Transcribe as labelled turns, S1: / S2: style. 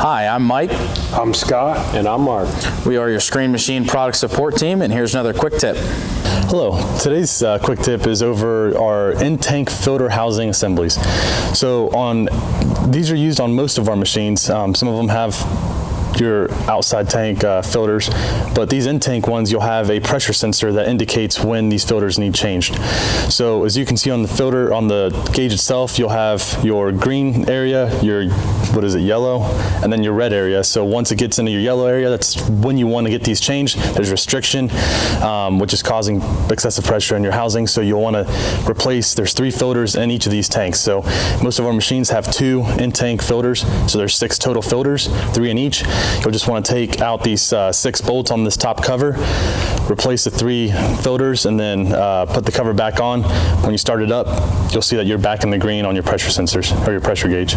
S1: Hi, I'm Mike.
S2: I'm Scott.
S3: And I'm Mark.
S1: We are your Screen Machine product support team, and here's another quick tip.
S4: Hello, today's quick tip is over our in-tank filter housing assemblies. So these are used on most of our machines. Some of them have your outside tank filters, but these in-tank ones, you'll have a pressure sensor that indicates when these filters need changed. So as you can see on the filter, on the gauge itself, you'll have your green area, your yellow, and then your red area. So once it gets into your yellow area, that's when you want to get these changed. There's restriction, which is causing excessive pressure in your housing. So you'll want to replace, there's 3 filters in each of these tanks. So most of our machines have 2 in-tank filters. So there's 6 total filters, 3 in each. You'll just want to take out these 6 bolts on this top cover, replace the 3 filters, and then put the cover back on. When you start it up, you'll see that you're back in the green on your pressure sensors or your pressure gauge.